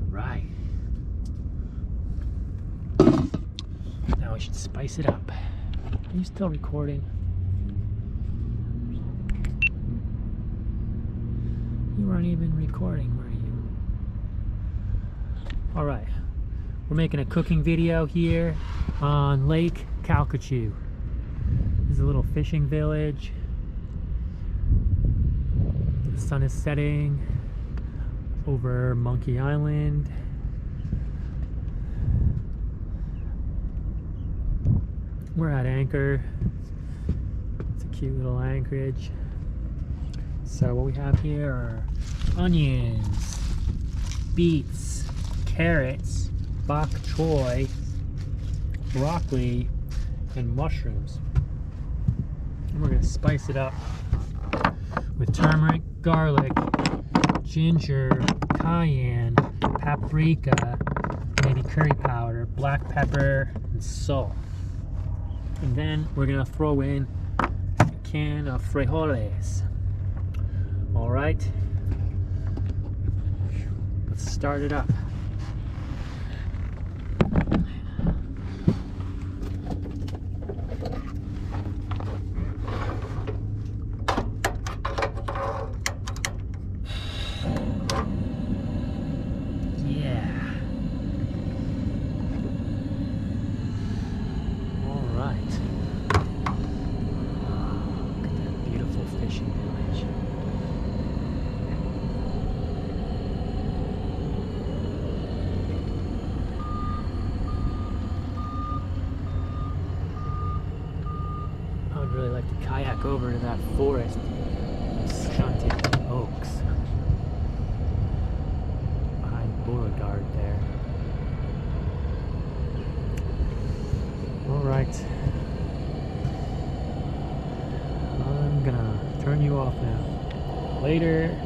Right. Now we should spice it up. Are you still recording? You weren't even recording, were you? Alright. We're making a cooking video here on Lake Calcasiue. This is a little fishing village. The sun is setting over Monkey Island. We're at anchor. It's a cute little anchorage. So what we have here are onions, beets, carrots, bok choy, broccoli, and mushrooms. And we're gonna spice it up with turmeric, garlic, ginger, cayenne, paprika, maybe curry powder, black pepper, and salt. And then we're gonna throw in a can of frijoles. All right, let's start it up. Fishing village. I would really like to kayak over to that forest, stunted oaks behind Beauregard there. All right. I'm gonna turn you off now. Later.